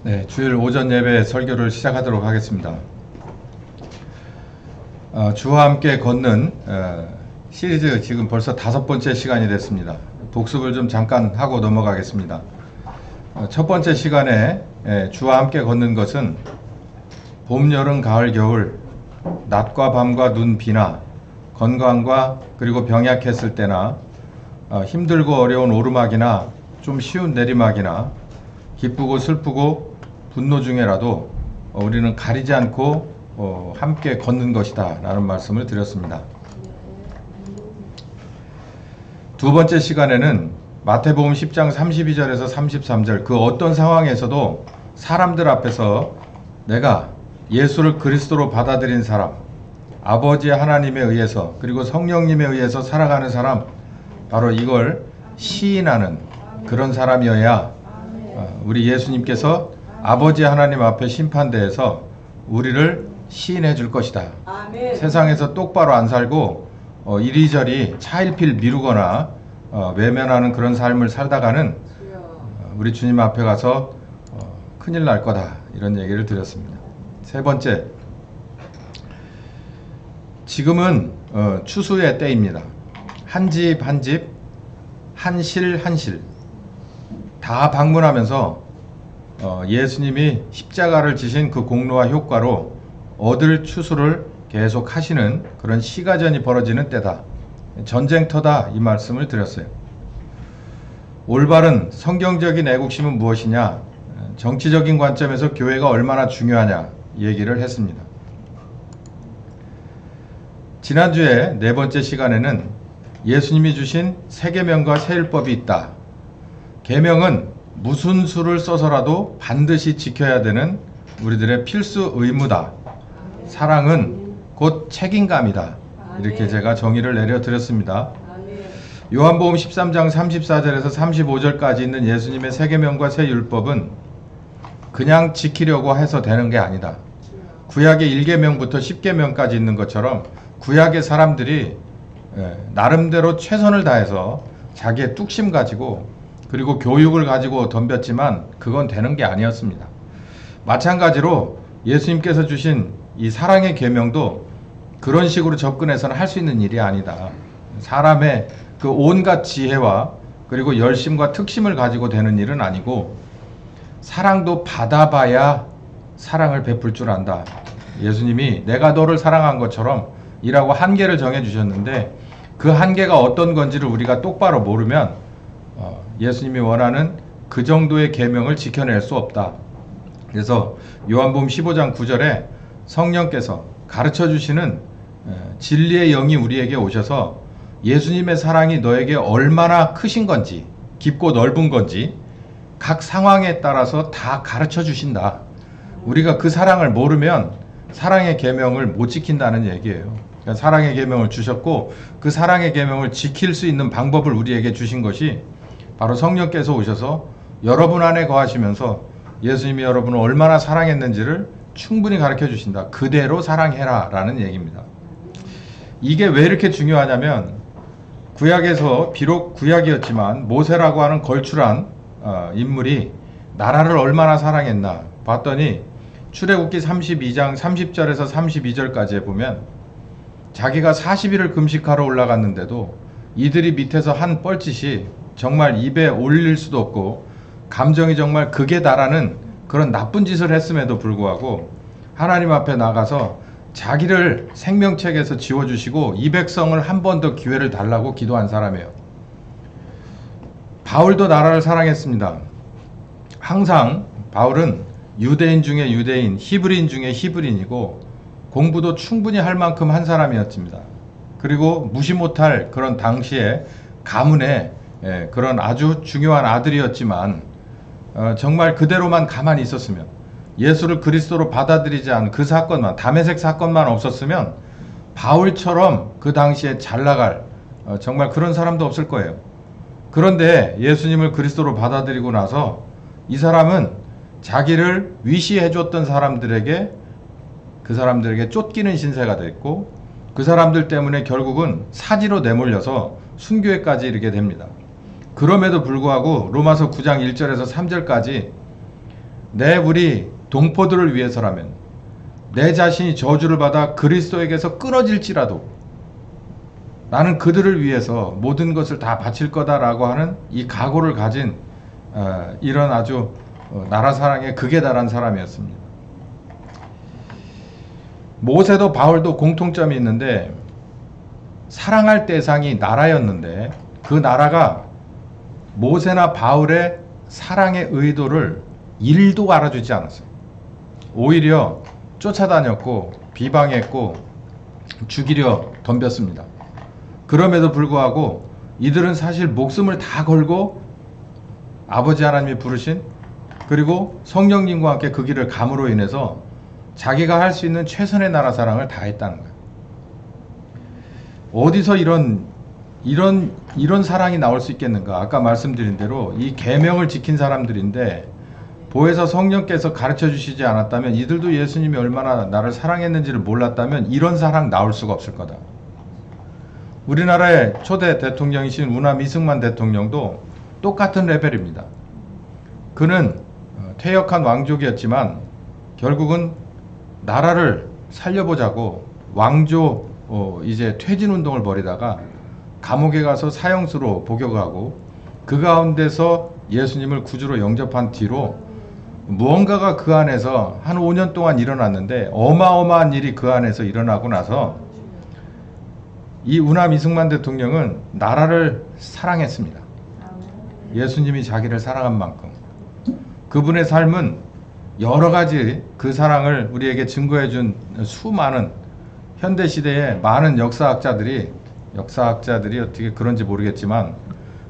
네, 주일 오전 예배 설교를 시작하도록 하겠습니다. 주와 함께 걷는 시리즈 지금 벌써 5번째 시간이 됐습니다. 복습을 좀 잠깐 하고 넘어가겠습니다. 첫 번째 시간에 주와 함께 걷는 것은 봄, 여름, 가을, 겨울, 낮과 밤과 눈, 비나 건강과 그리고 병약했을 때나 힘들고 어려운 오르막이나 좀 쉬운 내리막이나 기쁘고 슬프고 분노 중에라도 우리는 가리지 않고 함께 걷는 것이다 라는 말씀을 드렸습니다. 두 번째 시간에는 마태복음 10장 32절에서 33절 그 어떤 상황에서도 사람들 앞에서 내가 예수를 그리스도로 받아들인 사람, 아버지 하나님에 의해서 그리고 성령님에 의해서 살아가는 사람, 바로 이걸 시인하는 그런 사람이어야 우리 예수님께서 아버지 하나님 앞에 심판대에서 우리를 시인해 줄 것이다. 아멘. 세상에서 똑바로 안 살고 이리저리 차일필 미루거나 외면하는 그런 삶을 살다가는 우리 주님 앞에 가서 큰일 날 거다, 이런 얘기를 드렸습니다. 세 번째, 지금은 추수의 때입니다. 한 집 한 집, 한 실 한 실 다 방문하면서 예수님이 십자가를 지신 그 공로와 효과로 얻을 추수를 계속 하시는 그런 시가전이 벌어지는 때다. 전쟁터다, 이 말씀을 드렸어요. 올바른 성경적인 애국심은 무엇이냐, 정치적인 관점에서 교회가 얼마나 중요하냐 얘기를 했습니다. 지난주에 네 번째 시간에는 예수님이 주신 새 계명과 새 율법이 있다. 계명은 무슨 수를 써서라도 반드시 지켜야 되는 우리들의 필수 의무다. 사랑은 곧 책임감이다. 이렇게 제가 정의를 내려드렸습니다. 요한복음 13장 34절에서 35절까지 있는 예수님의 새 계명과 새 율법은 그냥 지키려고 해서 되는 게 아니다. 구약의 1계명부터 10계명까지 있는 것처럼 구약의 사람들이 나름대로 최선을 다해서 자기의 뚝심 가지고 그리고 교육을 가지고 덤볐지만 그건 되는 게 아니었습니다. 마찬가지로 예수님께서 주신 이 사랑의 계명도 그런 식으로 접근해서는 할 수 있는 일이 아니다. 사람의 그 온갖 지혜와 그리고 열심과 특심을 가지고 되는 일은 아니고 사랑도 받아봐야 사랑을 베풀 줄 안다. 예수님이 내가 너를 사랑한 것처럼 이라고 한계를 정해주셨는데 그 한계가 어떤 건지를 우리가 똑바로 모르면 예수님이 원하는 그 정도의 계명을 지켜낼 수 없다. 그래서 요한복음 15장 9절에 성령께서 가르쳐 주시는 진리의 영이 우리에게 오셔서 예수님의 사랑이 너에게 얼마나 크신 건지, 깊고 넓은 건지 각 상황에 따라서 다 가르쳐 주신다. 우리가 그 사랑을 모르면 사랑의 계명을 못 지킨다는 얘기예요. 그러니까 사랑의 계명을 주셨고 그 사랑의 계명을 지킬 수 있는 방법을 우리에게 주신 것이 바로 성령께서 오셔서 여러분 안에 거하시면서 예수님이 여러분을 얼마나 사랑했는지를 충분히 가르쳐 주신다. 그대로 사랑해라 라는 얘기입니다. 이게 왜 이렇게 중요하냐면 구약에서 비록 구약이었지만 모세라고 하는 걸출한 인물이 나라를 얼마나 사랑했나 봤더니 출애굽기 32장 30절에서 32절까지에 보면 자기가 40일을 금식하러 올라갔는데도 이들이 밑에서 한 뻘짓이 정말 입에 올릴 수도 없고 감정이 정말 극에 달하는 그런 나쁜 짓을 했음에도 불구하고 하나님 앞에 나가서 자기를 생명책에서 지워주시고 이 백성을 한 번 더 기회를 달라고 기도한 사람이에요. 바울도 나라를 사랑했습니다. 항상 바울은 유대인 중에 유대인, 히브리인 중에 히브리인이고 공부도 충분히 할 만큼 한 사람이었습니다. 그리고 무시 못할 그런 당시에 가문의 그런 아주 중요한 아들이었지만 정말 그대로만 가만히 있었으면 예수를 그리스도로 받아들이지 않은 그 사건만, 다메섹 사건만 없었으면 바울처럼 그 당시에 잘 나갈 정말 그런 사람도 없을 거예요. 그런데 예수님을 그리스도로 받아들이고 나서 이 사람은 자기를 위시해 줬던 사람들에게 그 사람들에게 쫓기는 신세가 됐고 그 사람들 때문에 결국은 사지로 내몰려서 순교회까지 이르게 됩니다. 그럼에도 불구하고 로마서 9장 1절에서 3절까지 우리 동포들을 위해서라면, 내 자신이 저주를 받아 그리스도에게서 끊어질지라도 나는 그들을 위해서 모든 것을 다 바칠 거다라고 하는 이 각오를 가진 이런 아주 나라 사랑에 극에 달한 사람이었습니다. 모세도 바울도 공통점이 있는데, 사랑할 대상이 나라였는데 그 나라가 모세나 바울의 사랑의 의도를 1도 알아주지 않았어요. 오히려 쫓아다녔고 비방했고 죽이려 덤볐습니다. 그럼에도 불구하고 이들은 사실 목숨을 다 걸고 아버지 하나님이 부르신, 그리고 성령님과 함께 그 길을 감으로 인해서 자기가 할 수 있는 최선의 나라 사랑을 다했다는 거예요. 어디서 이런 사랑이 나올 수 있겠는가? 아까 말씀드린 대로 이 계명을 지킨 사람들인데, 보혜사 성령께서 가르쳐 주시지 않았다면, 이들도 예수님이 얼마나 나를 사랑했는지를 몰랐다면 이런 사랑 나올 수가 없을 거다. 우리나라의 초대 대통령이신 우남 이승만 대통령도 똑같은 레벨입니다. 그는 퇴역한 왕족이었지만 결국은 나라를 살려보자고 왕조 이제 퇴진 운동을 벌이다가 감옥에 가서 사형수로 복역하고, 그 가운데서 예수님을 구주로 영접한 뒤로 무언가가 그 안에서 한 5년 동안 일어났는데, 어마어마한 일이 그 안에서 일어나고 나서 이 우남 이승만 대통령은 나라를 사랑했습니다. 예수님이 자기를 사랑한 만큼. 그분의 삶은 여러 가지 그 사랑을 우리에게 증거해 준 수많은 현대시대의 많은 역사학자들이 어떻게 그런지 모르겠지만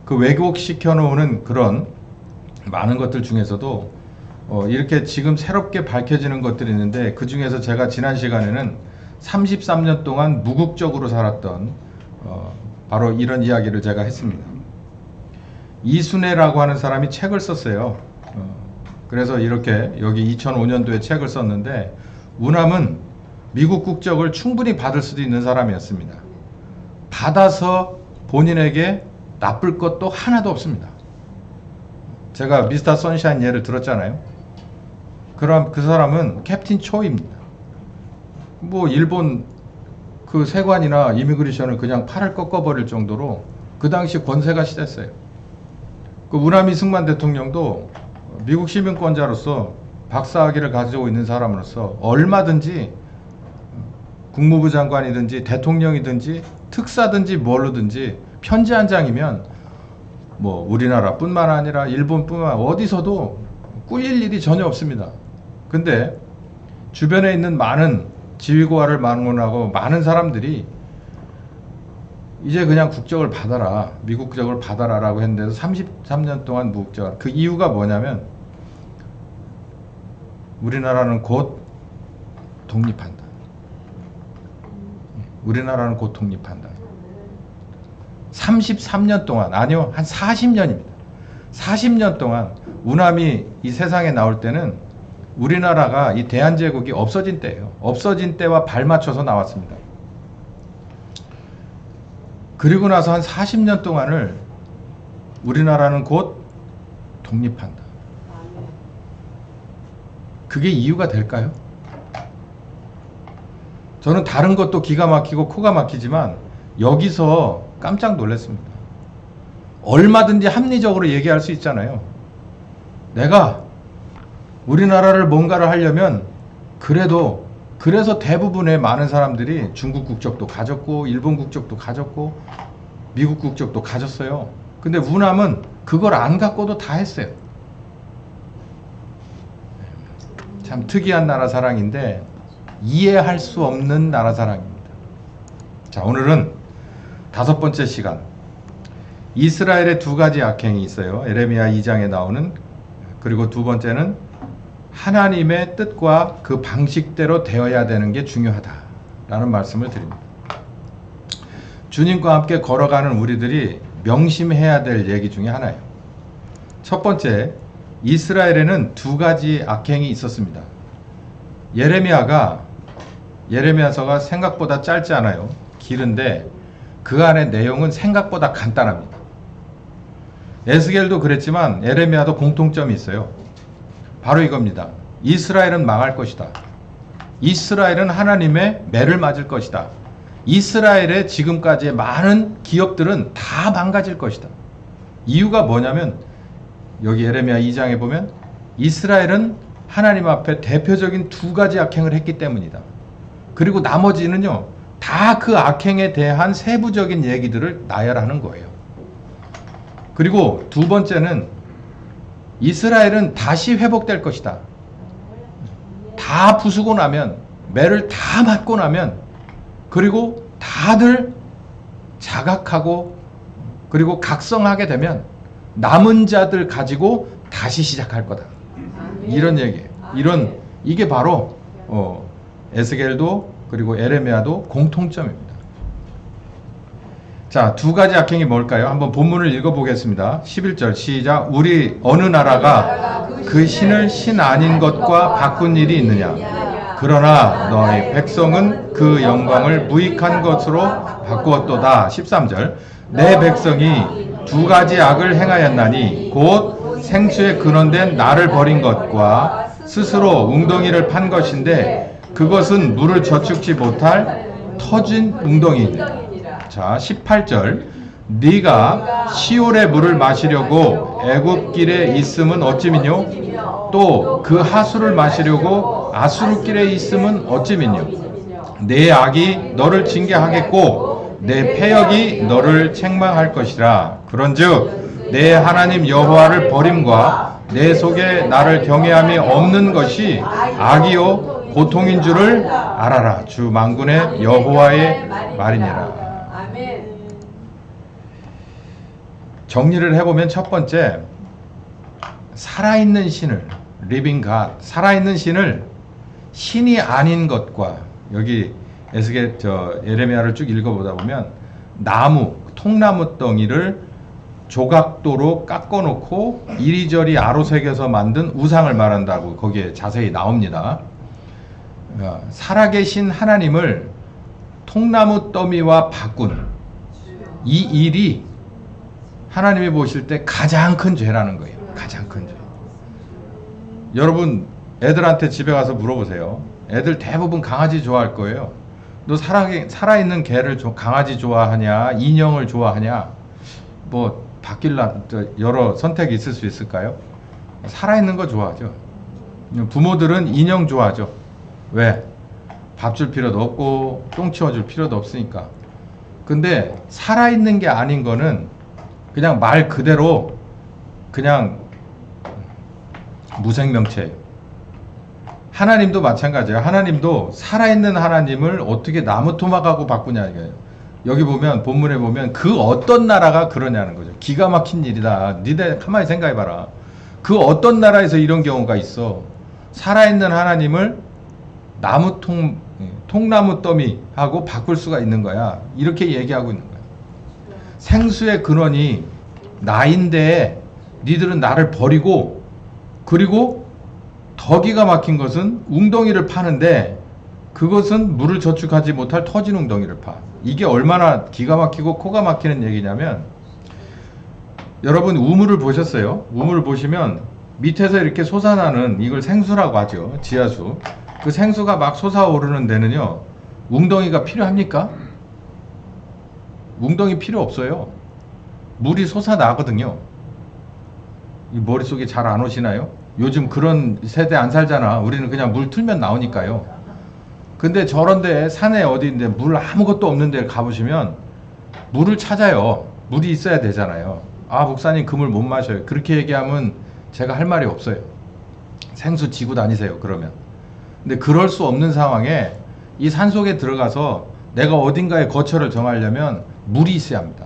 그 왜곡시켜 놓는 그런 많은 것들 중에서도 이렇게 지금 새롭게 밝혀지는 것들이 있는데, 그 중에서 제가 지난 시간에는 33년 동안 무국적으로 살았던 바로 이런 이야기를 제가 했습니다. 이순애라고 하는 사람이 책을 썼어요. 그래서 이렇게 여기 2005년도에 책을 썼는데, 우남은 미국 국적을 충분히 받을 수도 있는 사람이었습니다. 받아서 본인에게 나쁠 것도 하나도 없습니다. 제가 미스터 선샤인 예를 들었잖아요. 그럼 그 사람은 캡틴 초입니다. 뭐 일본 그 세관이나 이미그레이션을 그냥 팔을 꺾어버릴 정도로 그 당시 권세가 시댔어요. 그 우남 이승만 대통령도 미국 시민권자로서 박사학위를 가지고 있는 사람으로서 얼마든지 국무부 장관이든지 대통령이든지 특사든지 뭘로든지 편지 한 장이면 뭐 우리나라뿐만 아니라 일본뿐만 어디서도 꿀릴 일이 전혀 없습니다. 근데 주변에 있는 많은 지휘고하를 망언하고 많은 사람들이 이제 그냥 국적을 받아라, 미국 국적을 받아라 라고 했는데도 33년 동안 무국적. 그 이유가 뭐냐면 우리나라는 곧 독립한다. 우리나라는 곧 독립한다. 33년 동안, 아니요, 한 40년입니다. 40년 동안 우남이 이 세상에 나올 때는 우리나라가 이 대한제국이 없어진 때예요. 없어진 때와 발맞춰서 나왔습니다. 그리고 나서 한 40년 동안을 우리나라는 곧 독립한다. 그게 이유가 될까요? 저는 다른 것도 기가 막히고 코가 막히지만 여기서 깜짝 놀랐습니다. 얼마든지 합리적으로 얘기할 수 있잖아요. 내가 우리나라를 뭔가를 하려면 그래서 대부분의 많은 사람들이 중국 국적도 가졌고 일본 국적도 가졌고 미국 국적도 가졌어요. 근데 우남은 그걸 안 갖고도 다 했어요. 참 특이한 나라 사랑인데 이해할 수 없는 나라 사랑입니다. 자, 오늘은 5번째 시간, 이스라엘의 2가지 악행이 있어요. 에레미야 2장에 나오는. 그리고 2번째는 하나님의 뜻과 그 방식대로 되어야 되는 게 중요하다라는 말씀을 드립니다. 주님과 함께 걸어가는 우리들이 명심해야 될 얘기 중에 하나예요. 첫 번째, 이스라엘에는 2가지 악행이 있었습니다. 예레미야서가 생각보다 짧지 않아요. 길은데 그 안의 내용은 생각보다 간단합니다. 에스겔도 그랬지만 에레미야도 공통점이 있어요. 바로 이겁니다. 이스라엘은 망할 것이다. 이스라엘은 하나님의 매를 맞을 것이다. 이스라엘의 지금까지의 많은 기업들은 다 망가질 것이다. 이유가 뭐냐면 여기 예레미야 2장에 보면 이스라엘은 하나님 앞에 대표적인 두 가지 악행을 했기 때문이다. 그리고 나머지는요, 다 그 악행에 대한 세부적인 얘기들을 나열하는 거예요. 그리고 두 번째는 이스라엘은 다시 회복될 것이다. 다 부수고 나면, 매를 다 맞고 나면, 그리고 다들 자각하고 그리고 각성하게 되면 남은 자들 가지고 다시 시작할 거다. 이런 얘기예요. 이게 바로 에스겔도 그리고 에레미야도 공통점입니다. 자, 두 가지 악행이 뭘까요? 한번 본문을 읽어보겠습니다. 11절 시작. 우리 어느 나라가 그 신을 신 아닌 것과 바꾼 일이 있느냐? 그러나 너희 백성은 그 영광을 무익한 것으로 바꾸었도다. 13절 내 백성이 두 가지 악을 행하였나니 곧 생수에 근원된 나를 버린 것과 스스로 웅덩이를 판 것인데 그것은 물을 저축지 못할 터진 웅덩이니라. 자, 18절 네가 시올의 물을 마시려고 애굽길에 있음은 어찌미뇨? 또 그 하수를 마시려고 아수르길에 있음은 어찌미뇨? 내 악이 너를 징계하겠고 내 패역이 너를 책망할 것이라. 그런즉 내 하나님 여호와를 버림과 내 속에 나를 경외함이 없는 것이 악이요 고통인 줄을 알아라. 주 만군의 여호와의 말이니라. 정리를 해보면 첫 번째, 살아있는 신을, living God, 살아있는 신을 신이 아닌 것과, 여기 에스겔 예레미야를 쭉 읽어보다 보면 나무, 통나무 덩이를 조각도로 깎아놓고 이리저리 아로새겨서 만든 우상을 말한다고 거기에 자세히 나옵니다. 살아계신 하나님을 통나무 더미와 바꾼 이 일이 하나님이 보실 때 가장 큰 죄라는 거예요. 가장 큰 죄. 여러분 애들한테 집에 가서 물어보세요. 애들 대부분 강아지 좋아할 거예요. 너 살아있는 개를 강아지 좋아하냐, 인형을 좋아하냐, 뭐 바뀔라 여러 선택이 있을 수 있을까요? 살아있는 거 좋아하죠. 부모들은 인형 좋아하죠. 왜? 밥 줄 필요도 없고 똥 치워줄 필요도 없으니까. 근데 살아있는 게 아닌 거는 그냥 말 그대로 그냥 무생명체예요. 하나님도 마찬가지예요. 하나님도 살아있는 하나님을 어떻게 나무 토막하고 바꾸냐 이거예요. 여기 보면 본문에 보면 그 어떤 나라가 그러냐는 거죠. 기가 막힌 일이다. 니네 가만히 생각해봐라. 그 어떤 나라에서 이런 경우가 있어. 살아있는 하나님을 통나무 더미하고 바꿀 수가 있는 거야. 이렇게 얘기하고 있는 거야. 생수의 근원이 나인데 니들은 나를 버리고, 그리고 더 기가 막힌 것은 웅덩이를 파는데 그것은 물을 저축하지 못할 터진 웅덩이를 파. 이게 얼마나 기가 막히고 코가 막히는 얘기냐면, 여러분 우물을 보셨어요? 우물을 보시면 밑에서 이렇게 솟아나는 이걸 생수라고 하죠. 지하수. 그 생수가 막 솟아오르는 데는요, 웅덩이가 필요합니까? 웅덩이 필요 없어요. 물이 솟아나거든요. 이 머릿속에 잘 안 오시나요? 요즘 그런 세대 안 살잖아. 우리는 그냥 물 틀면 나오니까요. 근데 저런데 산에 어디인데 물 아무것도 없는 데 가보시면 물을 찾아요. 물이 있어야 되잖아요. 아, 목사님 그 물 못 마셔요. 그렇게 얘기하면 제가 할 말이 없어요. 생수 지고 다니세요, 그러면. 근데 그럴 수 없는 상황에 이 산속에 들어가서 내가 어딘가에 거처를 정하려면 물이 있어야 합니다.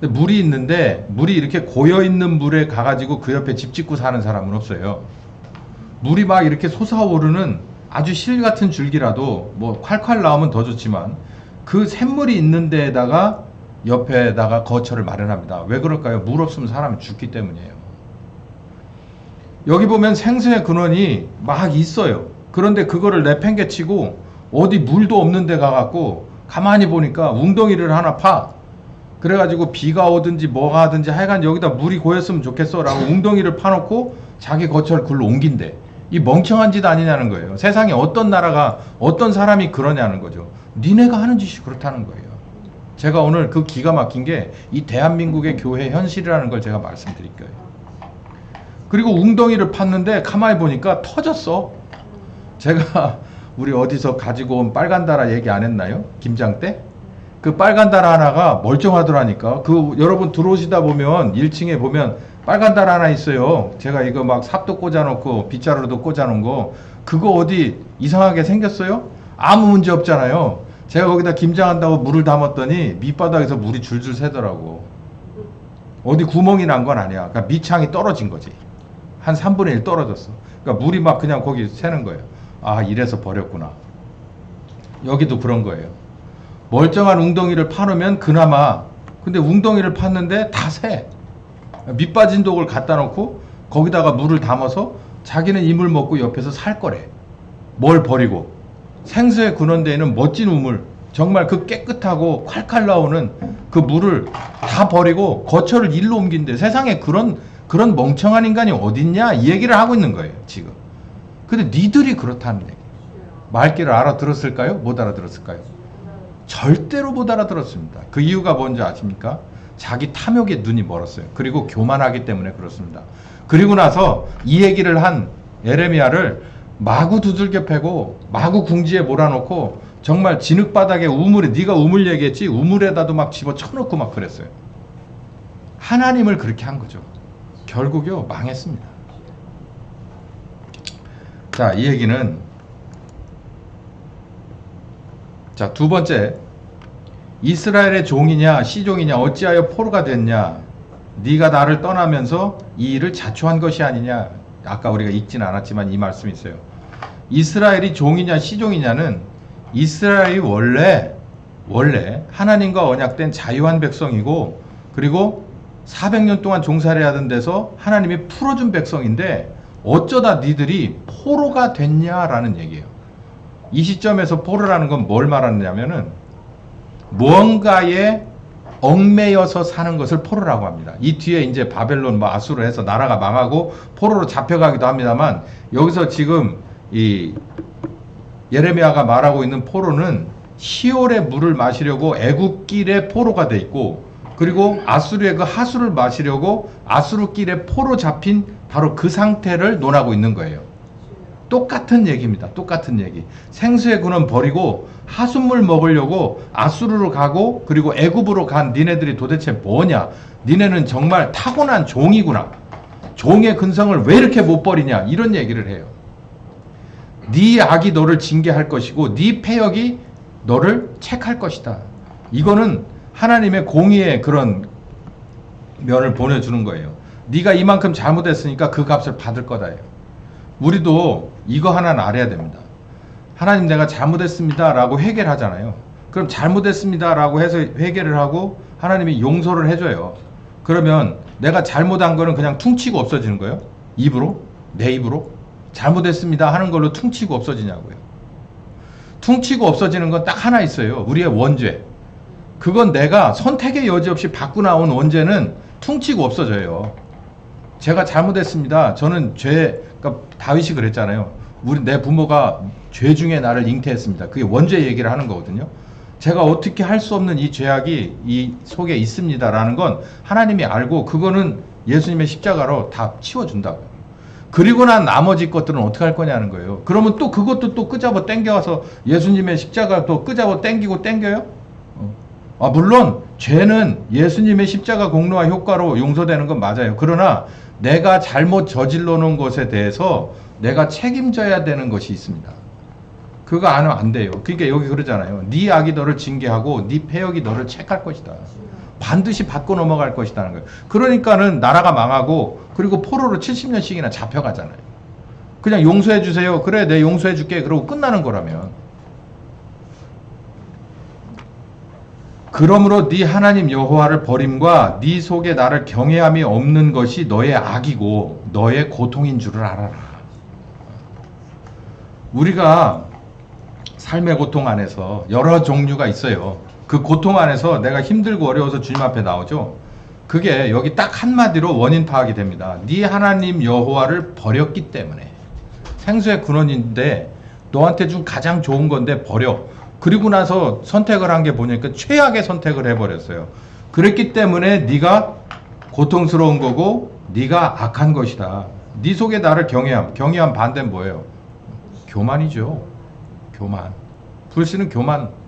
근데 물이 있는데 물이 이렇게 고여있는 물에 가가지고 그 옆에 집 짓고 사는 사람은 없어요. 물이 막 이렇게 솟아오르는 아주 실 같은 줄기라도 뭐 콸콸 나오면 더 좋지만 그 샘물이 있는 데에다가 옆에다가 거처를 마련합니다. 왜 그럴까요? 물 없으면 사람이 죽기 때문이에요. 여기 보면 생수의 근원이 막 있어요. 그런데 그거를 내팽개치고 어디 물도 없는 데 가갖고 가만히 보니까 웅덩이를 하나 파. 그래가지고 비가 오든지 뭐가 하든지 하여간 여기다 물이 고였으면 좋겠어 라고 웅덩이를 파놓고 자기 거처를 글로 옮긴대. 이 멍청한 짓 아니냐는 거예요. 세상에 어떤 나라가 어떤 사람이 그러냐는 거죠. 니네가 하는 짓이 그렇다는 거예요. 제가 오늘 그 기가 막힌 게 이 대한민국의 교회 현실이라는 걸 제가 말씀드릴 거예요. 그리고 웅덩이를 팠는데 가만히 보니까 터졌어. 제가 우리 어디서 가지고 온 빨간 다라 얘기 안 했나요? 김장 때? 그 빨간 다라 하나가 멀쩡하더라니까. 그 여러분 들어오시다 보면 1층에 보면 빨간 다라 하나 있어요. 제가 이거 막 삽도 꽂아놓고 빗자루도 꽂아놓은 거. 그거 어디 이상하게 생겼어요? 아무 문제 없잖아요. 제가 거기다 김장한다고 물을 담았더니 밑바닥에서 물이 줄줄 새더라고. 어디 구멍이 난 건 아니야. 그러니까 밑창이 떨어진 거지. 한 3분의 1 떨어졌어. 그러니까 물이 막 그냥 거기 새는 거예요. 아, 이래서 버렸구나. 여기도 그런 거예요. 멀쩡한 웅덩이를 파놓으면 그나마, 근데 웅덩이를 팠는데 다 새. 밑 빠진 독을 갖다 놓고 거기다가 물을 담아서 자기는 이 물 먹고 옆에서 살 거래. 뭘 버리고. 생수에 근원되어 있는 멋진 우물, 정말 그 깨끗하고 콸콸 나오는 그 물을 다 버리고 거처를 일로 옮긴대. 세상에 그런 멍청한 인간이 어딨냐 이 얘기를 하고 있는 거예요 지금. 근데 니들이 그렇다는 얘기. 말귀를 알아들었을까요? 못 알아들었을까요? 절대로 못 알아들었습니다. 그 이유가 뭔지 아십니까? 자기 탐욕에 눈이 멀었어요. 그리고 교만하기 때문에 그렇습니다. 그리고 나서 이 얘기를 한 예레미야를 마구 두들겨 패고 마구 궁지에 몰아놓고 정말 진흙바닥에 우물에, 네가 우물 얘기했지, 우물에다도 막 집어 쳐놓고 막 그랬어요. 하나님을 그렇게 한 거죠. 결국요 망했습니다. 자, 이 얘기는, 자, 두 번째, 이스라엘의 종이냐 시종이냐 어찌하여 포로가 됐냐, 네가 나를 떠나면서 이 일을 자초한 것이 아니냐. 아까 우리가 읽진 않았지만 이 말씀이 있어요. 이스라엘이 종이냐 시종이냐는 이스라엘이 원래 하나님과 언약된 자유한 백성이고, 그리고 400년 동안 종살이 하던 데서 하나님이 풀어준 백성인데 어쩌다 니들이 포로가 됐냐라는 얘기예요. 이 시점에서 포로라는 건 뭘 말하느냐면은 무언가에 얽매여서 사는 것을 포로라고 합니다. 이 뒤에 이제 바벨론 뭐 아수르 해서 나라가 망하고 포로로 잡혀가기도 합니다만, 여기서 지금 이 예레미야가 말하고 있는 포로는 시올의 물을 마시려고 애굽길에 포로가 돼 있고, 그리고 아수르의 그 하수를 마시려고 아수르길에 포로 잡힌 바로 그 상태를 논하고 있는 거예요. 똑같은 얘기입니다. 똑같은 얘기. 생수의 근원 버리고 하수물 먹으려고 아수르로 가고 그리고 애굽으로 간 니네들이 도대체 뭐냐? 니네는 정말 타고난 종이구나. 종의 근성을 왜 이렇게 못 버리냐? 이런 얘기를 해요. 네 악이 너를 징계할 것이고 네 패역이 너를 책할 것이다. 이거는 하나님의 공의의 그런 면을 보내주는 거예요. 네가 이만큼 잘못했으니까 그 값을 받을 거다. 우리도 이거 하나는 알아야 됩니다. 하나님 내가 잘못했습니다 라고 회개를 하잖아요. 그럼 잘못했습니다 라고 해서 회개를 하고 하나님이 용서를 해줘요. 그러면 내가 잘못한 거는 그냥 퉁치고 없어지는 거예요? 입으로? 내 입으로? 잘못했습니다 하는 걸로 퉁치고 없어지냐고요. 퉁치고 없어지는 건 딱 하나 있어요. 우리의 원죄. 그건 내가 선택의 여지 없이 받고 나온 원죄는 퉁치고 없어져요. 제가 잘못했습니다. 저는 그러니까 다윗이 그랬잖아요. 내 부모가 죄 중에 나를 잉태했습니다. 그게 원죄 얘기를 하는 거거든요. 제가 어떻게 할 수 없는 이 죄악이 이 속에 있습니다라는 건 하나님이 알고 그거는 예수님의 십자가로 다 치워준다고요. 그리고 난 나머지 것들은 어떻게 할 거냐는 거예요. 그러면 또 그것도 또 끄잡아 당겨와서 예수님의 십자가 또 끄잡아 당기고 당겨요? 물론 죄는 예수님의 십자가 공로와 효과로 용서되는 건 맞아요. 그러나 내가 잘못 저질러 놓은 것에 대해서 내가 책임져야 되는 것이 있습니다. 그거 안 하면 안 돼요. 그러니까 여기 그러잖아요. 네 악이 너를 징계하고 네 패역이 너를 책할 것이다. 반드시 받고 넘어갈 것이라는 거예요. 그러니까는 나라가 망하고 그리고 포로로 70년씩이나 잡혀가잖아요. 그냥 용서해 주세요. 그래, 내 용서해 줄게. 그러고 끝나는 거라면. 그러므로 네 하나님 여호와를 버림과 네 속에 나를 경외함이 없는 것이 너의 악이고 너의 고통인 줄을 알아라. 우리가 삶의 고통 안에서 여러 종류가 있어요. 그 고통 안에서 내가 힘들고 어려워서 주님 앞에 나오죠. 그게 여기 딱 한마디로 원인 파악이 됩니다. 네 하나님 여호와를 버렸기 때문에. 생수의 근원인데 너한테 준 가장 좋은 건데 버려. 그리고 나서 선택을 한 게 보니까 최악의 선택을 해버렸어요. 그랬기 때문에 네가 고통스러운 거고 네가 악한 것이다. 네 속에 나를 경외함. 경외함 반대는 뭐예요? 교만이죠. 교만. 불신은 교만.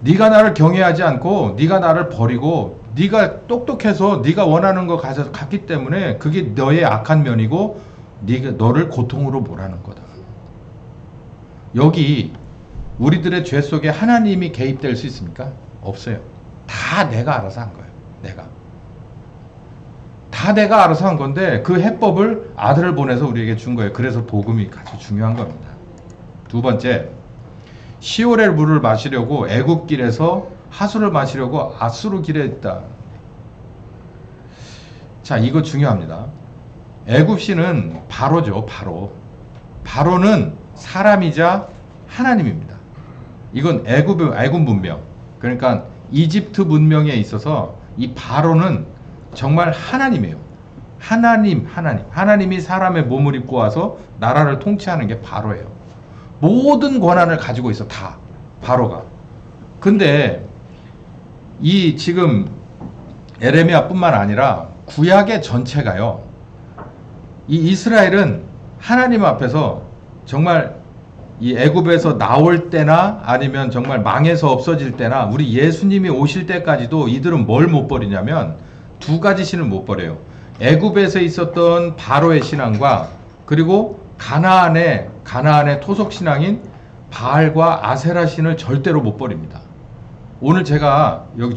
네가 나를 경외하지 않고 네가 나를 버리고 네가 똑똑해서 네가 원하는 거 가져서 갔기 때문에 그게 너의 악한 면이고 네가 너를 고통으로 몰아넣은 거다. 여기 우리들의 죄 속에 하나님이 개입될 수 있습니까? 없어요. 다 내가 알아서 한 거예요. 다 내가 알아서 한 건데 그 해법을 아들을 보내서 우리에게 준 거예요. 그래서 복음이 아주 중요한 겁니다. 두 번째, 시올의 물을 마시려고 애굽길에서 하수를 마시려고 아수르 길에 있다. 자, 이거 중요합니다. 애굽신은 바로죠. 바로는 사람이자 하나님입니다. 이건 애굽 문명, 그러니까 이집트 문명에 있어서 이 바로는 정말 하나님이에요. 하나님이 사람의 몸을 입고 와서 나라를 통치하는 게 바로예요. 모든 권한을 가지고 있어. 다 바로가. 근데 이 지금 에레미야뿐만 아니라 구약의 전체가요, 이 이스라엘은 하나님 앞에서 정말 이 애굽에서 나올 때나 아니면 정말 망해서 없어질 때나 우리 예수님이 오실 때까지도 이들은 뭘 못 버리냐면 두 가지 신을 못 버려요. 애굽에서 있었던 바로의 신앙과 그리고 가나안의 토속 신앙인 바알과 아세라 신을 절대로 못 버립니다. 오늘 제가 여기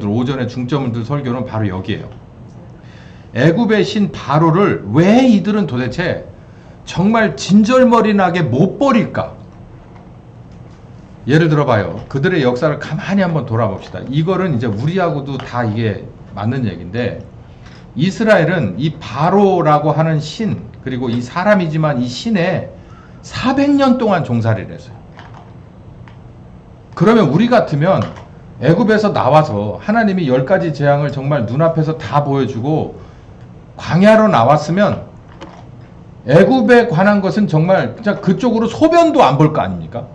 오전에 중점을 둘 설교는 바로 여기에요. 애굽의 신 바로를 왜 이들은 도대체 정말 진절머리나게 못 버릴까? 예를 들어봐요. 그들의 역사를 가만히 한번 돌아봅시다. 이거는 이제 우리하고도 다 이게 맞는 얘기인데, 이스라엘은 이 바로라고 하는 신, 그리고 이 사람이지만 이 신에 400년 동안 종살이를 했어요. 그러면 우리 같으면 애굽에서 나와서 하나님이 10가지 재앙을 정말 눈앞에서 다 보여주고 광야로 나왔으면 애굽에 관한 것은 정말 진짜 그쪽으로 소변도 안 볼 거 아닙니까?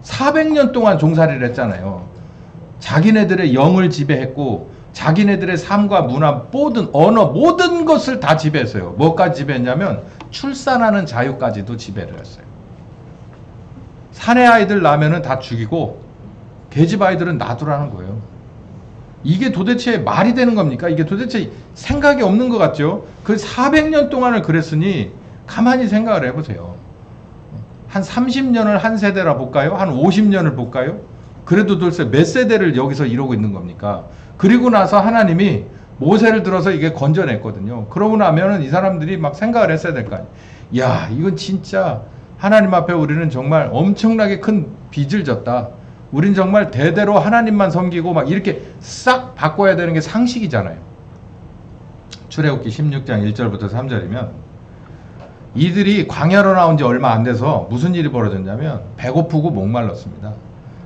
400년 동안 종살이를 했잖아요. 자기네들의 영을 지배했고 자기네들의 삶과 문화, 모든 언어, 모든 것을 다 지배했어요. 뭐까지 지배했냐면 출산하는 자유까지도 지배를 했어요. 사내 아이들 낳으면 다 죽이고 계집 아이들은 놔두라는 거예요. 이게 도대체 말이 되는 겁니까? 이게 도대체 생각이 없는 것 같죠? 그 400년 동안을 그랬으니 가만히 생각을 해보세요. 한 30년을 한 세대라 볼까요? 한 50년을 볼까요? 그래도 도대체 몇 세대를 여기서 이러고 있는 겁니까? 그리고 나서 하나님이 모세를 들어서 이게 건져냈거든요. 그러고 나면은 이 사람들이 막 생각을 했어야 될 거 아니에요. 야, 이건 진짜 하나님 앞에 우리는 정말 엄청나게 큰 빚을 졌다. 우린 정말 대대로 하나님만 섬기고 막 이렇게 싹 바꿔야 되는 게 상식이잖아요. 출애굽기 16장 1절부터 3절이면 이들이 광야로 나온 지 얼마 안 돼서 무슨 일이 벌어졌냐면 배고프고 목말랐습니다.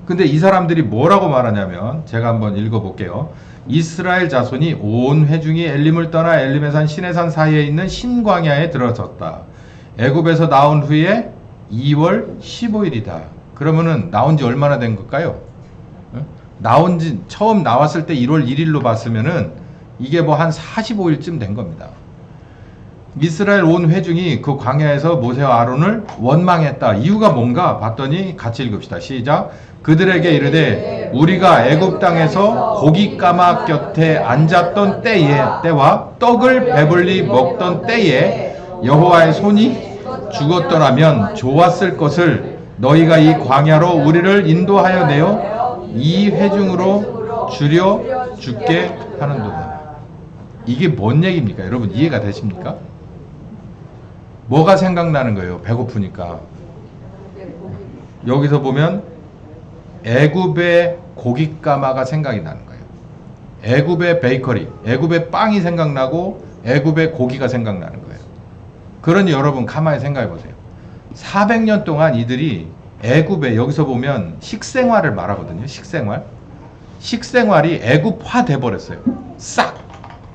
근데 이 사람들이 뭐라고 말하냐면 제가 한번 읽어볼게요. 이스라엘 자손이 온 회중이 엘림을 떠나 엘림의 산 신의 산 사이에 있는 신광야에 들어섰다. 애굽에서 나온 후에 2월 15일이다. 그러면은 나온 지 얼마나 된 걸까요? 나온 지 처음 나왔을 때 1월 1일로 봤으면은 이게 뭐 한 45일쯤 된 겁니다. 이스라엘 온 회중이 그 광야에서 모세와 아론을 원망했다. 이유가 뭔가 봤더니 같이 읽읍시다. 시작. 그들에게 이르되 우리가 애굽 땅에서 고깃가마 곁에 앉았던 때와 떡을 배불리 먹던 때에 여호와의 손이 죽었더라면 좋았을 것을 너희가 이 광야로 우리를 인도하여 내어 이 회중으로 줄여 죽게 하는도다. 이게 뭔 얘기입니까? 여러분 이해가 되십니까? 뭐가 생각나는 거예요? 배고프니까. 여기서 보면 애굽의 고깃가마가 생각이 나는 거예요. 애굽의 베이커리, 애굽의 빵이 생각나고 애굽의 고기가 생각나는 거예요. 그러니 여러분 가만히 생각해 보세요. 400년 동안 이들이 애굽에, 여기서 보면 식생활을 말하거든요. 식생활. 식생활이 애굽화 돼버렸어요. 싹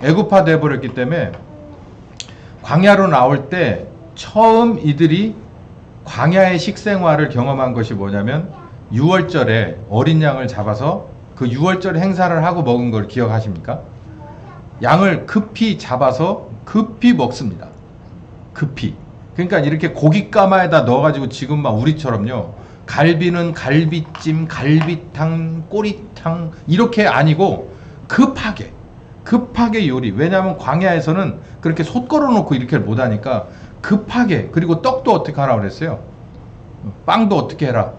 애굽화 돼버렸기 때문에 광야로 나올 때 처음 이들이 광야의 식생활을 경험한 것이 뭐냐면 6월절에 어린 양을 잡아서 그 6월절 행사를 하고 먹은 걸 기억하십니까? 양을 급히 잡아서 급히 먹습니다. 급히. 그러니까 이렇게 고깃가마에다 넣어가지고 지금 막 우리처럼요. 갈비는 갈비찜, 갈비탕, 꼬리탕 이렇게 아니고 급하게 요리. 왜냐하면 광야에서는 그렇게 솥 걸어놓고 이렇게 못하니까 급하게. 그리고 떡도 어떻게 하라 그랬어요? 빵도 어떻게 해라.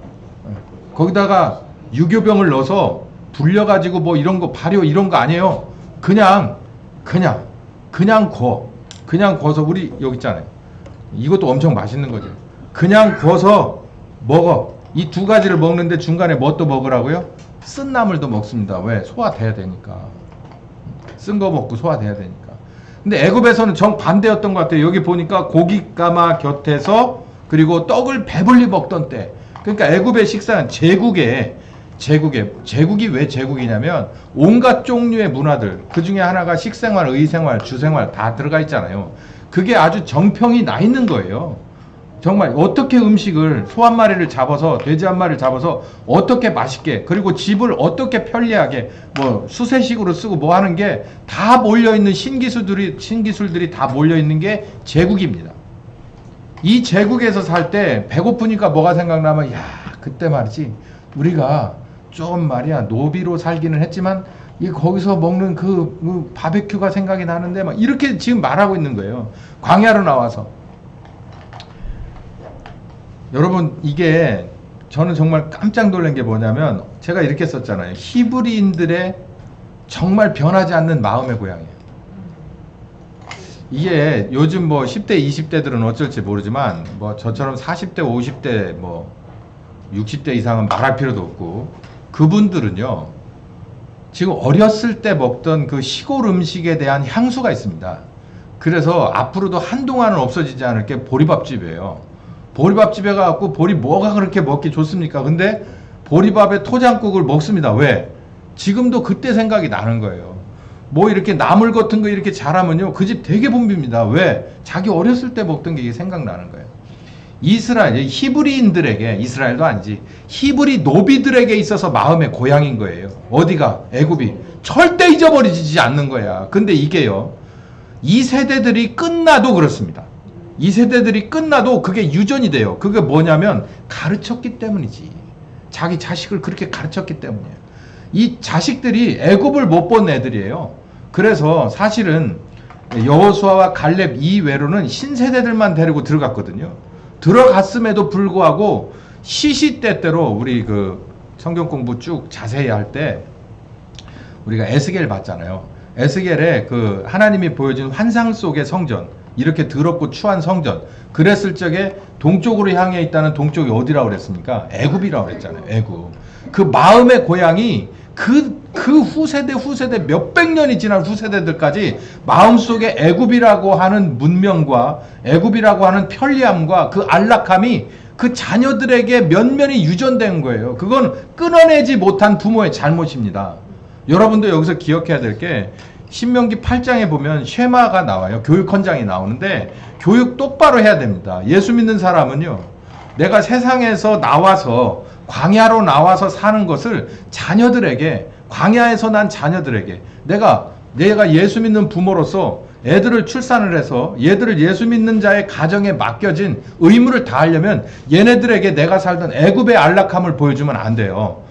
거기다가 유교병을 넣어서 불려가지고 뭐 이런 거 발효 이런 거 아니에요. 그냥 구워서 우리 여기 있잖아요. 이것도 엄청 맛있는 거죠. 그냥 구워서 먹어. 이 두 가지를 먹는데 중간에 뭐 또 먹으라고요? 쓴 나물도 먹습니다. 왜? 소화돼야 되니까. 쓴 거 먹고 소화돼야 되니까. 근데 애굽에서는 정반대였던 것 같아요. 여기 보니까 고깃가마 곁에서 그리고 떡을 배불리 먹던 때. 그러니까 애굽의 식사는 제국이 왜 제국이냐면 온갖 종류의 문화들 그 중에 하나가 식생활, 의생활, 주생활 다 들어가 있잖아요. 그게 아주 정평이 나 있는 거예요. 정말 어떻게 음식을 소 한 마리를 잡아서 돼지 한 마리를 잡아서 어떻게 맛있게 그리고 집을 어떻게 편리하게 뭐 수세식으로 쓰고 뭐 하는 게 다 몰려있는 신기술들이 다 몰려있는 게 제국입니다. 이 제국에서 살 때 배고프니까 뭐가 생각나면 야 그때 말이지 우리가 좀 말이야 노비로 살기는 했지만 이 거기서 먹는 그 바베큐가 생각이 나는데 막 이렇게 지금 말하고 있는 거예요. 광야로 나와서. 여러분 이게 저는 정말 깜짝 놀란 게 뭐냐면 제가 이렇게 썼잖아요. 히브리인들의 정말 변하지 않는 마음의 고향이에요. 이게 요즘 뭐 10대 20대들은 어쩔지 모르지만 뭐 저처럼 40대 50대 뭐 60대 이상은 말할 필요도 없고 그분들은요 지금 어렸을 때 먹던 그 시골 음식에 대한 향수가 있습니다. 그래서 앞으로도 한동안은 없어지지 않을 게 보리밥집이에요. 보리밥집에 가갖고 보리 뭐가 그렇게 먹기 좋습니까? 근데 보리밥에 토장국을 먹습니다. 왜? 지금도 그때 생각이 나는 거예요. 뭐 이렇게 나물 같은 거 이렇게 잘하면요 그 집 되게 붐빕니다. 왜? 자기 어렸을 때 먹던 게 생각나는 거예요. 이스라엘, 히브리인들에게, 이스라엘도 아니지, 히브리 노비들에게 있어서 마음의 고향인 거예요. 어디가? 애굽이. 절대 잊어버리지 않는 거야. 근데 이게요, 이 세대들이 끝나도 그렇습니다. 이 세대들이 끝나도 그게 유전이 돼요. 그게 뭐냐면 가르쳤기 때문이지. 자기 자식을 그렇게 가르쳤기 때문이에요. 이 자식들이 애굽을 못 본 애들이에요. 그래서 사실은 여호수아와 갈렙 이외로는 신세대들만 데리고 들어갔거든요. 들어갔음에도 불구하고 시시때때로 우리 그 성경 공부 쭉 자세히 할 때 우리가 에스겔 봤잖아요. 에스겔에 그 하나님이 보여준 환상 속의 성전, 이렇게 더럽고 추한 성전, 그랬을 적에 동쪽으로 향해 있다는 동쪽이 어디라고 그랬습니까? 애굽이라고 그랬잖아요. 애굽. 그 마음의 고향이 그 후세대 몇백 년이 지난 후세대들까지 마음속에 애굽이라고 하는 문명과 애굽이라고 하는 편리함과 그 안락함이 그 자녀들에게 면면이 유전된 거예요. 그건 끊어내지 못한 부모의 잘못입니다. 여러분도 여기서 기억해야 될 게 신명기 8장에 보면 쉐마가 나와요. 교육헌장이 나오는데 교육 똑바로 해야 됩니다. 예수 믿는 사람은요, 내가 세상에서 나와서 광야로 나와서 사는 것을 자녀들에게, 광야에서 난 자녀들에게 내가 예수 믿는 부모로서 애들을 출산을 해서 얘들을 예수 믿는 자의 가정에 맡겨진 의무를 다하려면 얘네들에게 내가 살던 애굽의 안락함을 보여주면 안 돼요.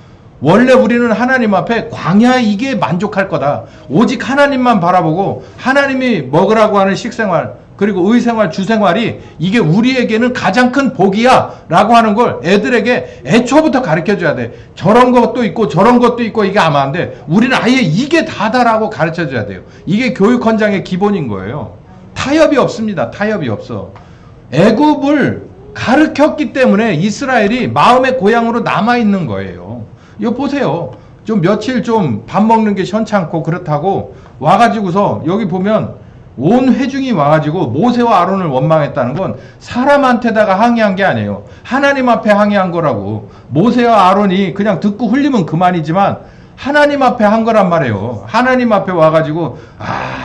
원래 우리는 하나님 앞에 광야 이게 만족할 거다. 오직 하나님만 바라보고 하나님이 먹으라고 하는 식생활 그리고 의생활 주생활이 이게 우리에게는 가장 큰 복이야 라고 하는 걸 애들에게 애초부터 가르쳐줘야 돼. 저런 것도 있고 저런 것도 있고 이게 아마 안 돼. 우리는 아예 이게 다다라고 가르쳐줘야 돼요. 이게 교육헌장의 기본인 거예요. 타협이 없습니다. 타협이 없어. 애굽을 가르쳤기 때문에 이스라엘이 마음의 고향으로 남아있는 거예요. 이거 보세요. 좀 며칠 좀 밥 먹는 게 현찮고 그렇다고 와가지고서 여기 보면 온 회중이 와가지고 모세와 아론을 원망했다는 건 사람한테다가 항의한 게 아니에요. 하나님 앞에 항의한 거라고. 모세와 아론이 그냥 듣고 흘리면 그만이지만 하나님 앞에 한 거란 말이에요. 하나님 앞에 와가지고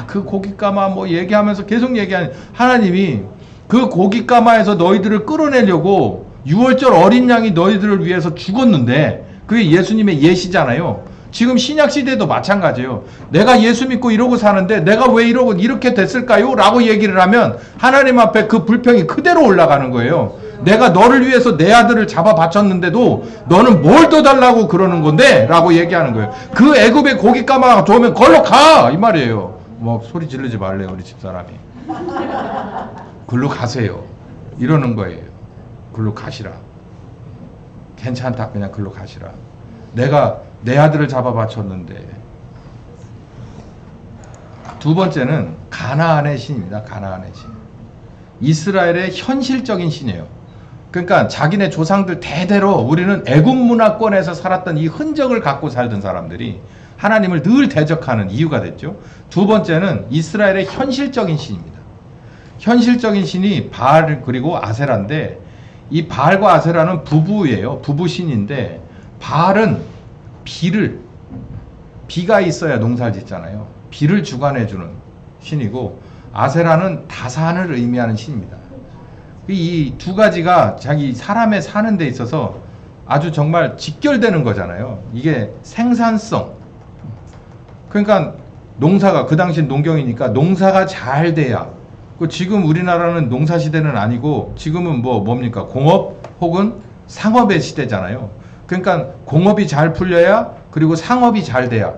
그 고깃가마 뭐 얘기하면서 계속 얘기하는 하나님이 그 고깃가마에서 너희들을 끌어내려고 6월절 어린 양이 너희들을 위해서 죽었는데 그게 예수님의 예시잖아요. 지금 신약시대도 마찬가지예요. 내가 예수 믿고 이러고 사는데 내가 왜 이러고 이렇게 됐을까요? 라고 얘기를 하면 하나님 앞에 그 불평이 그대로 올라가는 거예요. 내가 너를 위해서 내 아들을 잡아 바쳤는데도 너는 뭘 더 달라고 그러는 건데? 라고 얘기하는 거예요. 그 애굽의 고깃가마가 좋으면 걸로 가! 이 말이에요. 뭐 소리 지르지 말래요, 우리 집사람이. 글로 가세요. 이러는 거예요. 글로 가시라. 괜찮다. 그냥 글로 가시라. 내가 내 아들을 잡아 바쳤는데. 두 번째는 가나안의 신입니다. 가나안의 신. 이스라엘의 현실적인 신이에요. 그러니까 자기네 조상들 대대로 우리는 애굽 문화권에서 살았던 이 흔적을 갖고 살던 사람들이 하나님을 늘 대적하는 이유가 됐죠. 두 번째는 이스라엘의 현실적인 신입니다. 현실적인 신이 바알 그리고 아세라인데 이 바알과 아세라는 부부예요. 부부신인데 바알은 비가 있어야 농사를 짓잖아요. 비를 주관해주는 신이고 아세라는 다산을 의미하는 신입니다. 이 두 가지가 자기 사람의 사는 데 있어서 아주 정말 직결되는 거잖아요. 이게 생산성. 그러니까 농사가 그 당시 농경이니까 농사가 잘 돼야. 지금 우리나라는 농사 시대는 아니고 지금은 뭡니까? 공업 혹은 상업의 시대잖아요. 그러니까 공업이 잘 풀려야 그리고 상업이 잘 돼야.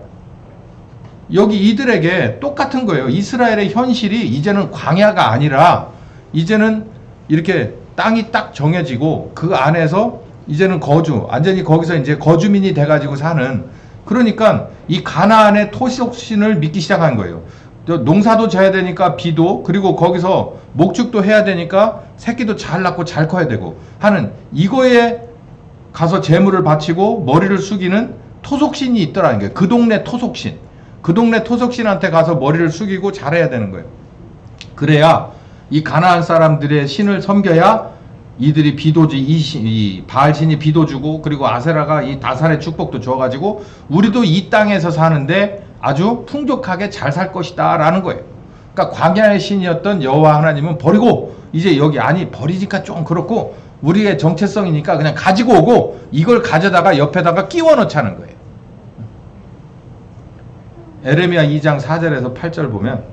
여기 이들에게 똑같은 거예요. 이스라엘의 현실이 이제는 광야가 아니라 이제는 이렇게 땅이 딱 정해지고 그 안에서 이제는 완전히 거기서 이제 거주민이 돼가지고 사는. 그러니까 이 가나안의 토속신을 믿기 시작한 거예요. 농사도 져야 되니까 비도, 그리고 거기서 목축도 해야 되니까 새끼도 잘 낳고 잘 커야 되고 하는, 이거에 가서 제물을 바치고 머리를 숙이는 토속신이 있더라는 거예요. 그 동네 토속신. 그 동네 토속신한테 가서 머리를 숙이고 잘해야 되는 거예요. 그래야 이 가나안 사람들의 신을 섬겨야 이들이 비도지, 이 바알신이 비도 주고, 그리고 아세라가 이 다산의 축복도 줘가지고 우리도 이 땅에서 사는데 아주 풍족하게 잘 살 것이다 라는 거예요. 그러니까 광야의 신이었던 여호와 하나님은 버리고 이제 여기, 아니 버리니까 좀 그렇고 우리의 정체성이니까 그냥 가지고 오고 이걸 가져다가 옆에다가 끼워 넣자는 거예요. 에레미야 2장 4절에서 8절 보면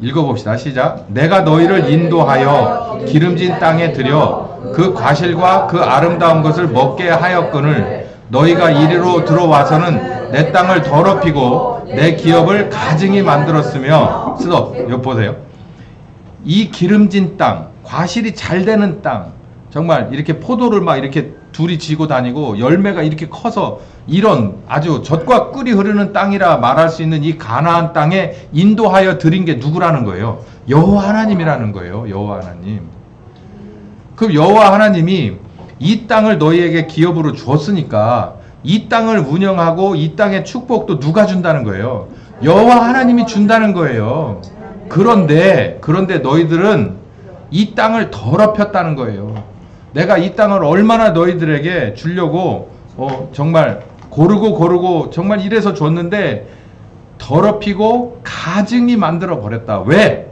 읽어봅시다. 시작. 내가 너희를 인도하여 기름진 땅에 들여 그 과실과 그 아름다운 것을 먹게 하였거늘 너희가 이리로 들어와서는 내 땅을 더럽히고 내 기업을 가증히 만들었으며. 여기 보세요. 이 기름진 땅, 과실이 잘 되는 땅, 정말 이렇게 포도를 막 이렇게 둘이 지고 다니고 열매가 이렇게 커서 이런 아주 젖과 꿀이 흐르는 땅이라 말할 수 있는 이 가나안 땅에 인도하여 드린 게 누구라는 거예요? 여호와 하나님이라는 거예요. 여호와 하나님. 그럼 여호와 하나님이 이 땅을 너희에게 기업으로 주었으니까 이 땅을 운영하고 이 땅의 축복도 누가 준다는 거예요? 여호와 하나님이 준다는 거예요. 그런데 너희들은 이 땅을 더럽혔다는 거예요. 내가 이 땅을 얼마나 너희들에게 주려고 정말 고르고 정말 이래서 줬는데 더럽히고 가증히 만들어 버렸다. 왜?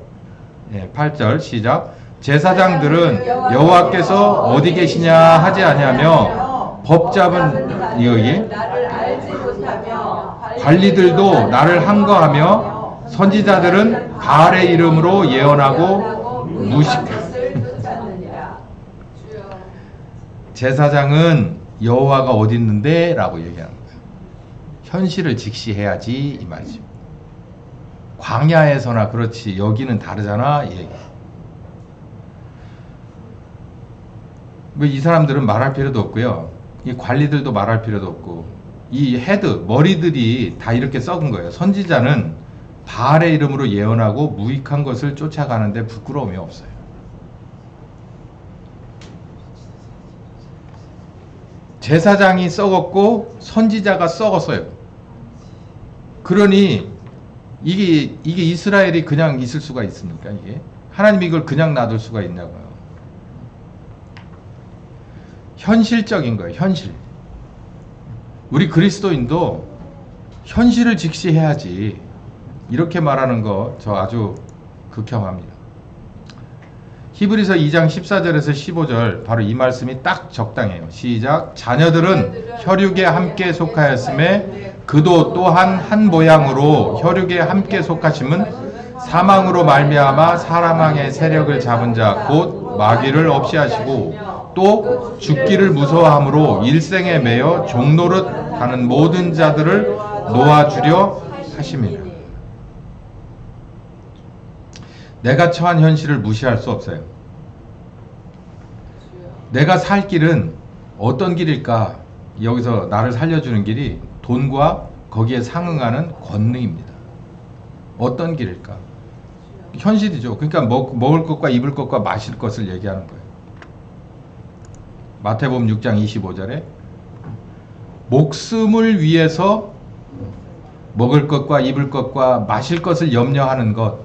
8절 시작. 제사장들은 여호와께서 어디 계시냐 하지 아니하며 법잡은 여기 관리들도 나를 항거하며 선지자들은 바알의 이름으로 예언하고 무식하다. 제사장은 여호와가 어디 있는데? 라고 얘기하는 거예요. 현실을 직시해야지 이 말이죠. 광야에서나 그렇지 여기는 다르잖아 이 얘기. 이 사람들은 말할 필요도 없고요. 이 관리들도 말할 필요도 없고 이 헤드, 머리들이 다 이렇게 썩은 거예요. 선지자는 바알의 이름으로 예언하고 무익한 것을 쫓아가는데 부끄러움이 없어요. 제사장이 썩었고 선지자가 썩었어요. 그러니 이게 이스라엘이 그냥 있을 수가 있습니까? 이게 하나님이 이걸 그냥 놔둘 수가 있냐고요. 현실적인 거예요. 현실. 우리 그리스도인도 현실을 직시해야지. 이렇게 말하는 거 저 아주 극혐합니다. 히브리서 2장 14절에서 15절 바로 이 말씀이 딱 적당해요. 시작. 자녀들은 혈육에 함께 속하였음에 그도 또한 한 모양으로 혈육에 함께 속하심은 사망으로 말미암아 사망의 세력을 잡은 자 곧 마귀를 없이 하시고 또 죽기를 무서워함으로 일생에 매여 종노릇 하는 모든 자들을 놓아주려 하심이라. 내가 처한 현실을 무시할 수 없어요. 내가 살 길은 어떤 길일까? 여기서 나를 살려주는 길이 돈과 거기에 상응하는 권능입니다. 어떤 길일까? 현실이죠. 그러니까 먹을 것과 입을 것과 마실 것을 얘기하는 거예요. 마태복음 6장 25절에 목숨을 위해서 먹을 것과 입을 것과 마실 것을 염려하는 것,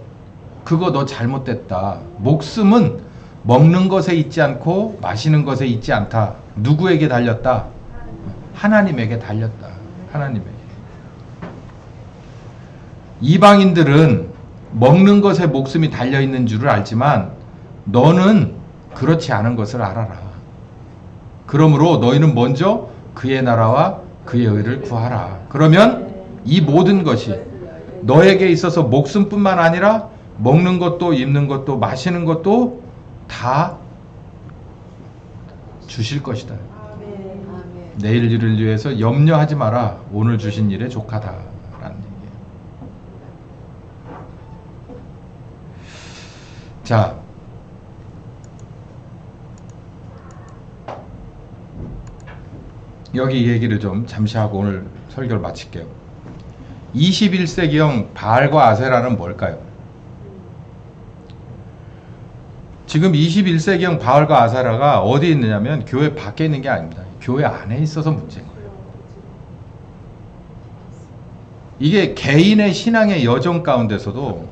그거 너 잘못됐다. 목숨은 먹는 것에 있지 않고 마시는 것에 있지 않다. 누구에게 달렸다? 하나님에게 달렸다. 하나님에게. 이방인들은 먹는 것에 목숨이 달려있는 줄을 알지만 너는 그렇지 않은 것을 알아라. 그러므로 너희는 먼저 그의 나라와 그의 의를 구하라. 그러면 이 모든 것이 너에게 있어서 목숨뿐만 아니라 먹는 것도 입는 것도 마시는 것도 다 주실 것이다. 내일 일을 위해서 염려하지 마라. 오늘 주신 일에 족하다. 라는 얘기예요. 자, 여기 얘기를 좀 잠시 하고 오늘 설교를 마칠게요. 21세기형 바알과 아세라는 뭘까요? 지금 21세기형 바알과 아세라가 어디에 있느냐면 교회 밖에 있는 게 아닙니다. 교회 안에 있어서 문제인 거예요. 이게 개인의 신앙의 여정 가운데서도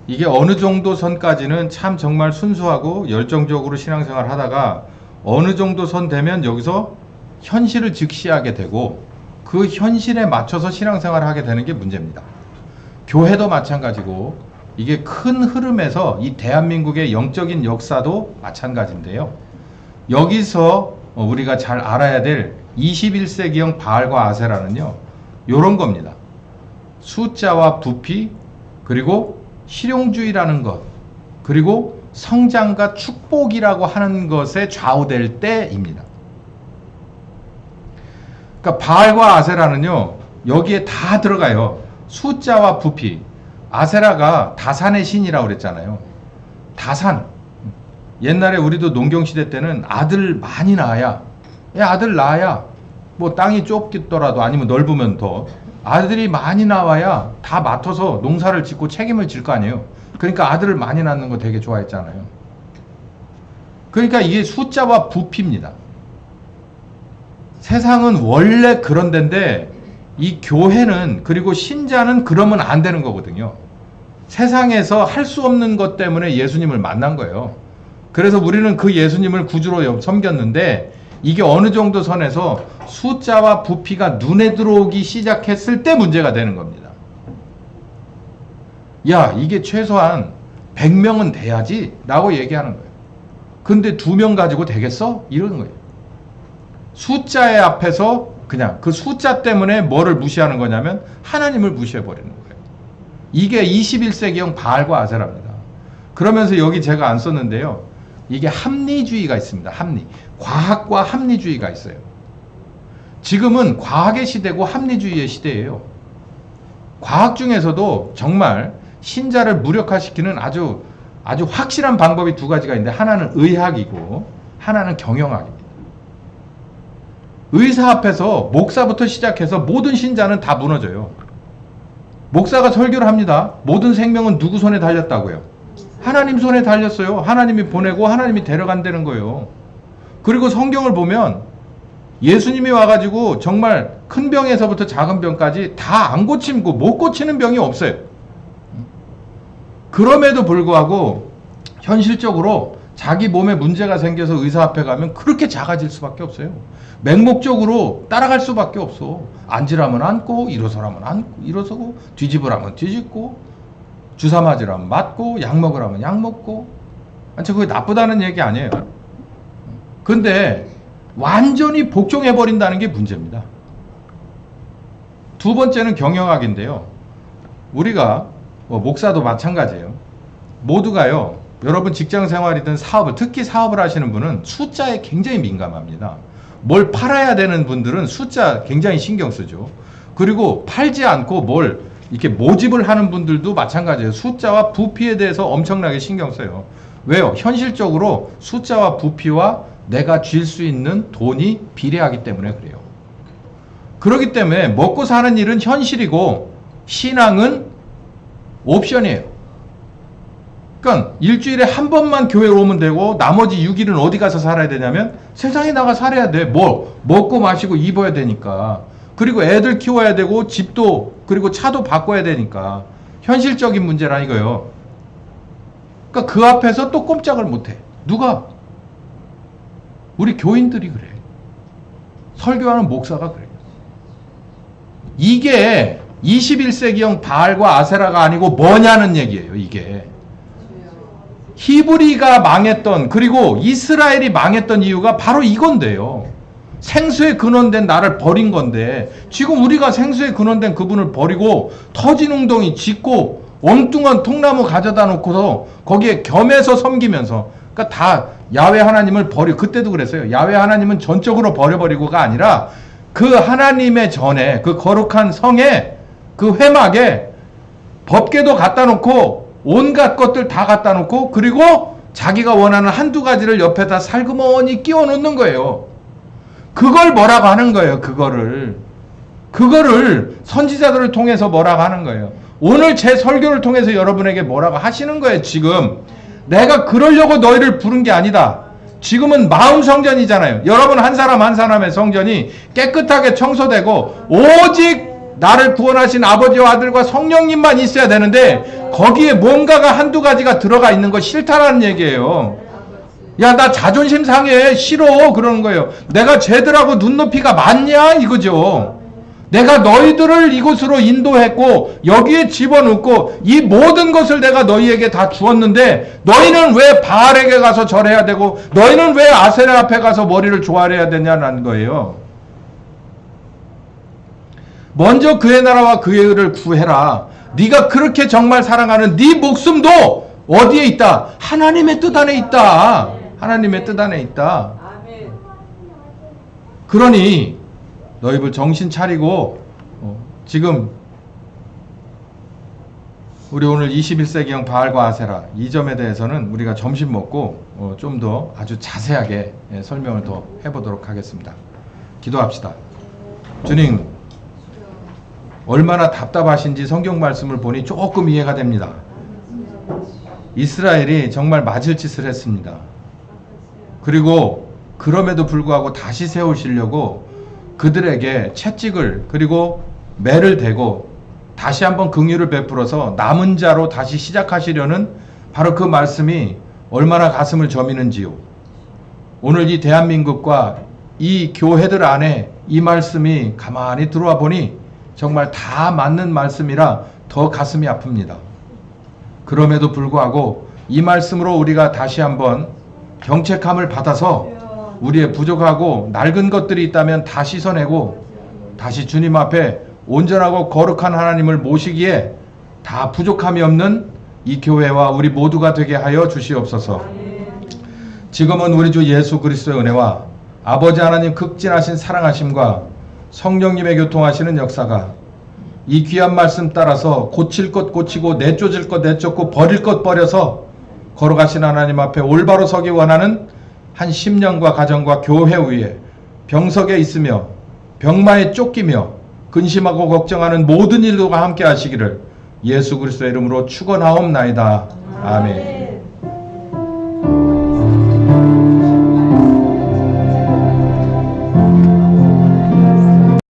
이게 어느 정도 선까지는 참 정말 순수하고 열정적으로 신앙생활 하다가 어느 정도 선 되면 여기서 현실을 직시하게 되고 그 현실에 맞춰서 신앙생활을 하게 되는 게 문제입니다. 교회도 마찬가지고 이게 큰 흐름에서 이 대한민국의 영적인 역사도 마찬가지인데요. 여기서 우리가 잘 알아야 될 21세기형 바알과 아세라는요, 요런 겁니다. 숫자와 부피, 그리고 실용주의라는 것, 그리고 성장과 축복이라고 하는 것에 좌우될 때입니다. 그러니까 바알과 아세라는요, 여기에 다 들어가요. 숫자와 부피. 아세라가 다산의 신이라고 그랬잖아요. 다산. 옛날에 우리도 농경시대 때는 아들 많이 낳아야, 아들 낳아야, 뭐 땅이 좁겠더라도 아니면 넓으면 더, 아들이 많이 나와야 다 맡아서 농사를 짓고 책임을 질 거 아니에요. 그러니까 아들을 많이 낳는 거 되게 좋아했잖아요. 그러니까 이게 숫자와 부피입니다. 세상은 원래 그런 데인데 이 교회는, 그리고 신자는 그러면 안 되는 거거든요. 세상에서 할 수 없는 것 때문에 예수님을 만난 거예요. 그래서 우리는 그 예수님을 구주로 섬겼는데 이게 어느 정도 선에서 숫자와 부피가 눈에 들어오기 시작했을 때 문제가 되는 겁니다. 야, 이게 최소한 100명은 돼야지 라고 얘기하는 거예요. 근데 2명 가지고 되겠어? 이러는 거예요. 숫자의 앞에서 그냥 그 숫자 때문에 뭐를 무시하는 거냐면 하나님을 무시해버리는 거예요. 이게 21세기형 바알과 아세라입니다. 그러면서 여기 제가 안 썼는데요. 이게 합리주의가 있습니다. 합리. 과학과 합리주의가 있어요. 지금은 과학의 시대고 합리주의의 시대예요. 과학 중에서도 정말 신자를 무력화시키는 아주 확실한 방법이 2가지가 있는데 하나는 의학이고 하나는 경영학입니다. 의사 앞에서 목사부터 시작해서 모든 신자는 다 무너져요. 목사가 설교를 합니다. 모든 생명은 누구 손에 달렸다고요? 하나님 손에 달렸어요. 하나님이 보내고 하나님이 데려간다는 거예요. 그리고 성경을 보면 예수님이 와가지고 정말 큰 병에서부터 작은 병까지 다 안 고치고 못 고치는 병이 없어요. 그럼에도 불구하고 현실적으로 자기 몸에 문제가 생겨서 의사 앞에 가면 그렇게 작아질 수밖에 없어요. 맹목적으로 따라갈 수밖에 없어. 앉으라면 앉고, 일어서라면 앉고, 일어서고, 뒤집으라면 뒤집고, 주사 맞으라면 맞고, 약 먹으라면 약 먹고. 그게 나쁘다는 얘기 아니에요. 근데 완전히 복종해버린다는 게 문제입니다. 두 번째는 경영학인데요. 우리가 목사도 마찬가지예요. 모두가요, 여러분 직장 생활이든 사업을, 특히 사업을 하시는 분은 숫자에 굉장히 민감합니다. 뭘 팔아야 되는 분들은 숫자 굉장히 신경 쓰죠. 그리고 팔지 않고 뭘 이렇게 모집을 하는 분들도 마찬가지예요. 숫자와 부피에 대해서 엄청나게 신경 써요. 왜요? 현실적으로 숫자와 부피와 내가 쥘 수 있는 돈이 비례하기 때문에 그래요. 그렇기 때문에 먹고 사는 일은 현실이고 신앙은 옵션이에요. 그러니까 일주일에 한 번만 교회로 오면 되고 나머지 6일은 어디 가서 살아야 되냐면 세상에 나가 살아야 돼. 먹고 마시고 입어야 되니까. 그리고 애들 키워야 되고 집도 그리고 차도 바꿔야 되니까. 현실적인 문제라 이거예요. 그러니까 그 앞에서 또 꼼짝을 못해. 누가? 우리 교인들이 그래. 설교하는 목사가 그래. 이게 21세기형 바알과 아세라가 아니고 뭐냐는 얘기예요. 이게 히브리가 망했던, 그리고 이스라엘이 망했던 이유가 바로 이건데요. 생수에 근원된 나를 버린 건데 지금 우리가 생수에 근원된 그분을 버리고 터진 웅덩이 짓고 엉뚱한 통나무 가져다 놓고서 거기에 겸해서 섬기면서, 그러니까 다 야훼 하나님을 버리고, 그때도 그랬어요. 야훼 하나님은 전적으로 버려버리고가 아니라 그 하나님의 전에, 그 거룩한 성에, 그 회막에 법궤도 갖다 놓고 온갖 것들 다 갖다 놓고, 그리고 자기가 원하는 한두 가지를 옆에다 살그머니 끼워 놓는 거예요. 그걸 뭐라고 하는 거예요. 그거를 선지자들을 통해서 뭐라고 하는 거예요. 오늘 제 설교를 통해서 여러분에게 뭐라고 하시는 거예요. 지금 내가 그러려고 너희를 부른 게 아니다. 지금은 마음 성전이잖아요. 여러분 한 사람 한 사람의 성전이 깨끗하게 청소되고 오직 나를 구원하신 아버지와 아들과 성령님만 있어야 되는데 거기에 뭔가가 한두 가지가 들어가 있는 거 싫다라는 얘기예요. 야, 나 자존심 상해. 싫어. 그러는 거예요. 내가 쟤들하고 눈높이가 맞냐? 이거죠. 내가 너희들을 이곳으로 인도했고 여기에 집어넣고 이 모든 것을 내가 너희에게 다 주었는데 너희는 왜 바알에게 가서 절해야 되고 너희는 왜 아세라 앞에 가서 머리를 조아려야 되냐는 거예요. 먼저 그의 나라와 그의 의를 구해라. 네가 그렇게 정말 사랑하는 네 목숨도 어디에 있다? 하나님의 뜻 안에 있다. 하나님의 뜻 안에 있다. 그러니 너희들 정신 차리고 지금 우리 오늘 21세기형 바알과 아세라 이 점에 대해서는 우리가 점심 먹고 좀 더 아주 자세하게 설명을 더 해보도록 하겠습니다. 기도합시다. 주님, 얼마나 답답하신지 성경 말씀을 보니 조금 이해가 됩니다. 이스라엘이 정말 맞을 짓을 했습니다. 그리고 그럼에도 불구하고 다시 세우시려고 그들에게 채찍을, 그리고 매를 대고 다시 한번 긍휼을 베풀어서 남은 자로 다시 시작하시려는 바로 그 말씀이 얼마나 가슴을 저미는지요. 오늘 이 대한민국과 이 교회들 안에 이 말씀이 가만히 들어와 보니 정말 다 맞는 말씀이라 더 가슴이 아픕니다. 그럼에도 불구하고 이 말씀으로 우리가 다시 한번 경책함을 받아서 우리의 부족하고 낡은 것들이 있다면 다 씻어내고 다시 주님 앞에 온전하고 거룩한 하나님을 모시기에 다 부족함이 없는 이 교회와 우리 모두가 되게 하여 주시옵소서. 지금은 우리 주 예수 그리스도의 은혜와 아버지 하나님 극진하신 사랑하심과 성령님의 교통하시는 역사가 이 귀한 말씀 따라서 고칠 것 고치고 내쫓을 것 내쫓고 버릴 것 버려서 걸어가신 하나님 앞에 올바로 서기 원하는 한 10년과 가정과 교회 위에 병석에 있으며 병마에 쫓기며 근심하고 걱정하는 모든 일들과 함께 하시기를 예수 그리스도의 이름으로 축원하옵나이다. 아멘.